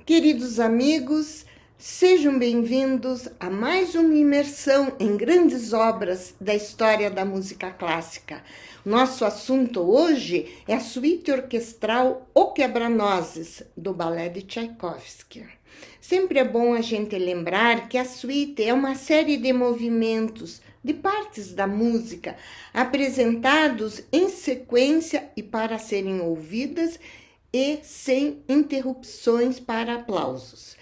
Queridos amigos, sejam bem-vindos a mais uma imersão em grandes obras da história da música clássica. Nosso assunto hoje é a suíte orquestral O Quebra-Nozes, do balé de Tchaikovsky. Sempre é bom a gente lembrar que a suíte é uma série de movimentos, de partes da música, apresentados em sequência e para serem ouvidas e sem interrupções para aplausos.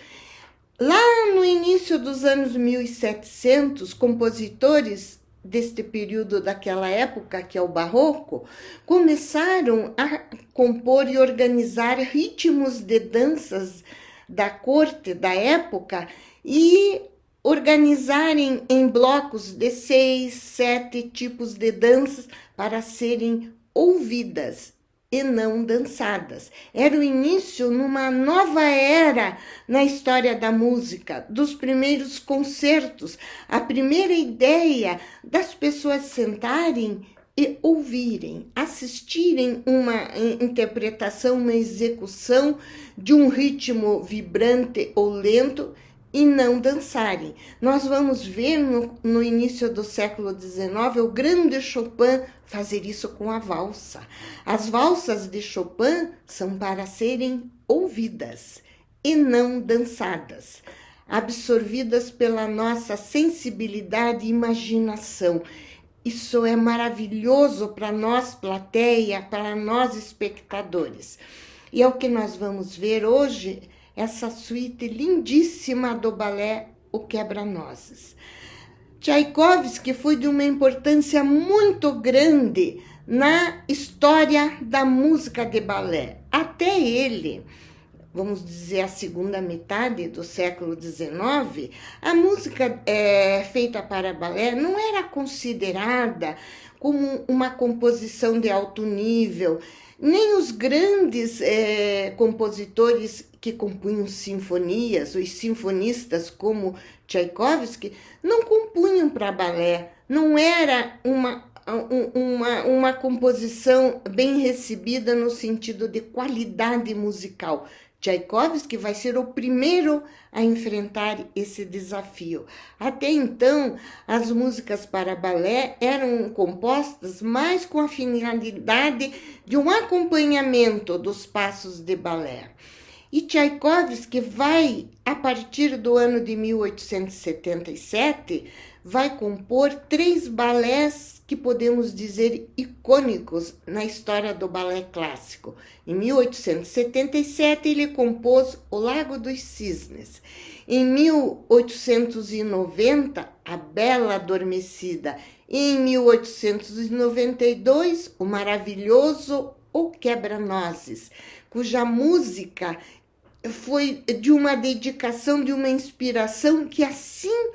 Lá no início dos anos 1700, compositores deste período daquela época, que é o Barroco, começaram a compor e organizar ritmos de danças da corte da época e organizarem em blocos de 6, 7 tipos de danças para serem ouvidas e não dançadas. Era o início numa nova era na história da música, dos primeiros concertos, a primeira ideia das pessoas sentarem e ouvirem, assistirem uma interpretação, uma execução de um ritmo vibrante ou lento e não dançarem. Nós vamos ver no início do século XIX o grande Chopin fazer isso com a valsa. As valsas de Chopin são para serem ouvidas e não dançadas, absorvidas pela nossa sensibilidade e imaginação. Isso é maravilhoso para nós, plateia, para nós, espectadores. E é o que nós vamos ver hoje, essa suíte lindíssima do balé O Quebra-Nozes. Tchaikovsky foi de uma importância muito grande na história da música de balé. Até ele, vamos dizer, a segunda metade do século XIX, a música feita para balé não era considerada como uma composição de alto nível, nem os grandes compositores que compunham sinfonias, os sinfonistas como Tchaikovsky, não compunham para balé, não era uma composição bem recebida no sentido de qualidade musical. Tchaikovsky vai ser o primeiro a enfrentar esse desafio. Até então, as músicas para balé eram compostas mais com a finalidade de um acompanhamento dos passos de balé. E Tchaikovsky vai, a partir do ano de 1877, vai compor 3 balés que podemos dizer icônicos na história do balé clássico. Em 1877, ele compôs O Lago dos Cisnes. Em 1890, A Bela Adormecida. E em 1892, o maravilhoso O Quebra-Nozes, cuja música foi de uma dedicação, de uma inspiração que assim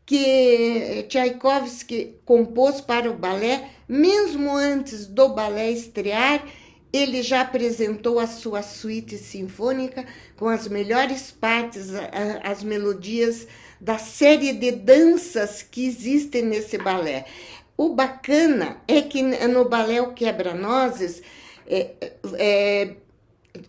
que Tchaikovsky compôs para o balé, mesmo antes do balé estrear, ele já apresentou a sua suíte sinfônica com as melhores partes, as melodias da série de danças que existem nesse balé. O bacana é que no balé O Quebra-Nozes,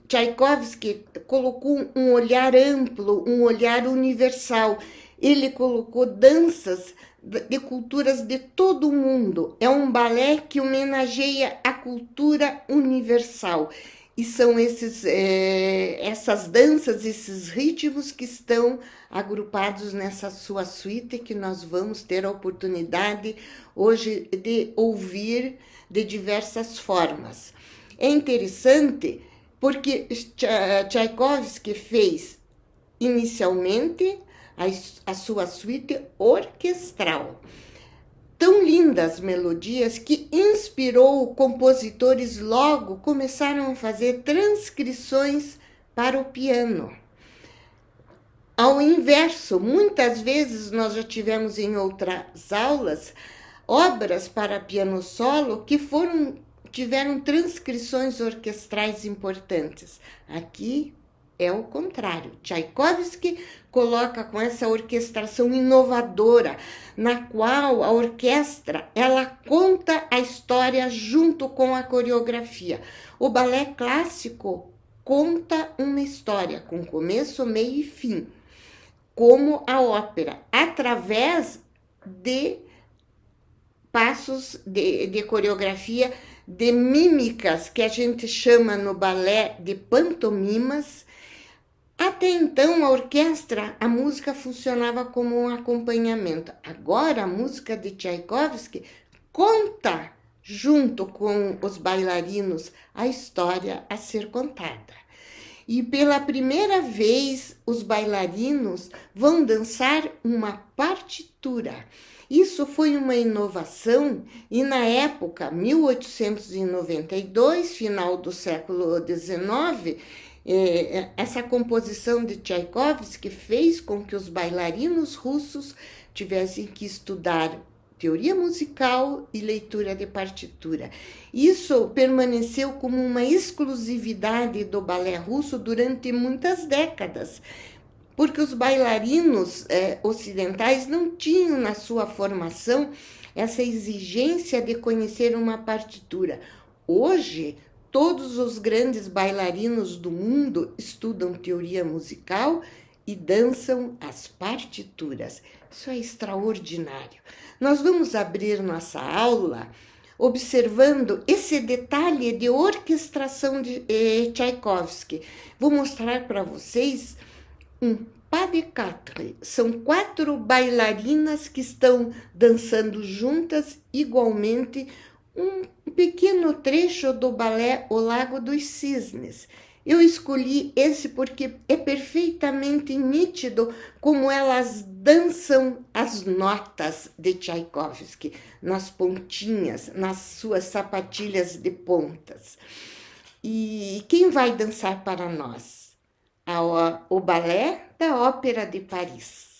Tchaikovsky colocou um olhar amplo, um olhar universal. Ele colocou danças de culturas de todo o mundo. É um balé que homenageia a cultura universal. E são essas danças, esses ritmos que estão agrupados nessa sua suíte que nós vamos ter a oportunidade hoje de ouvir de diversas formas. É interessante porque Tchaikovsky fez inicialmente a sua suíte orquestral. Tão lindas melodias que inspirou compositores, logo começaram a fazer transcrições para o piano. Ao inverso, muitas vezes nós já tivemos em outras aulas obras para piano solo que tiveram transcrições orquestrais importantes. Aqui é o contrário. Tchaikovsky coloca com essa orquestração inovadora, na qual a orquestra ela conta a história junto com a coreografia. O balé clássico conta uma história com começo, meio e fim, como a ópera, através de passos de coreografia, de mímicas, que a gente chama no balé de pantomimas. Até então, a orquestra, a música funcionava como um acompanhamento. Agora, a música de Tchaikovsky conta, junto com os bailarinos, a história a ser contada. E pela primeira vez, os bailarinos vão dançar uma partitura. Isso foi uma inovação e na época, 1892, final do século XIX, essa composição de Tchaikovsky fez com que os bailarinos russos tivessem que estudar teoria musical e leitura de partitura. Isso permaneceu como uma exclusividade do balé russo durante muitas décadas, porque os bailarinos ocidentais não tinham na sua formação essa exigência de conhecer uma partitura. Hoje, todos os grandes bailarinos do mundo estudam teoria musical e dançam as partituras. Isso é extraordinário. Nós vamos abrir nossa aula observando esse detalhe de orquestração de Tchaikovsky. Vou mostrar para vocês um pas de quatre. São 4 bailarinas que estão dançando juntas igualmente um pequeno trecho do balé O Lago dos Cisnes. Eu escolhi esse porque é perfeitamente nítido como elas dançam as notas de Tchaikovsky, nas pontinhas, nas suas sapatilhas de pontas. E quem vai dançar para nós? O balé da Ópera de Paris.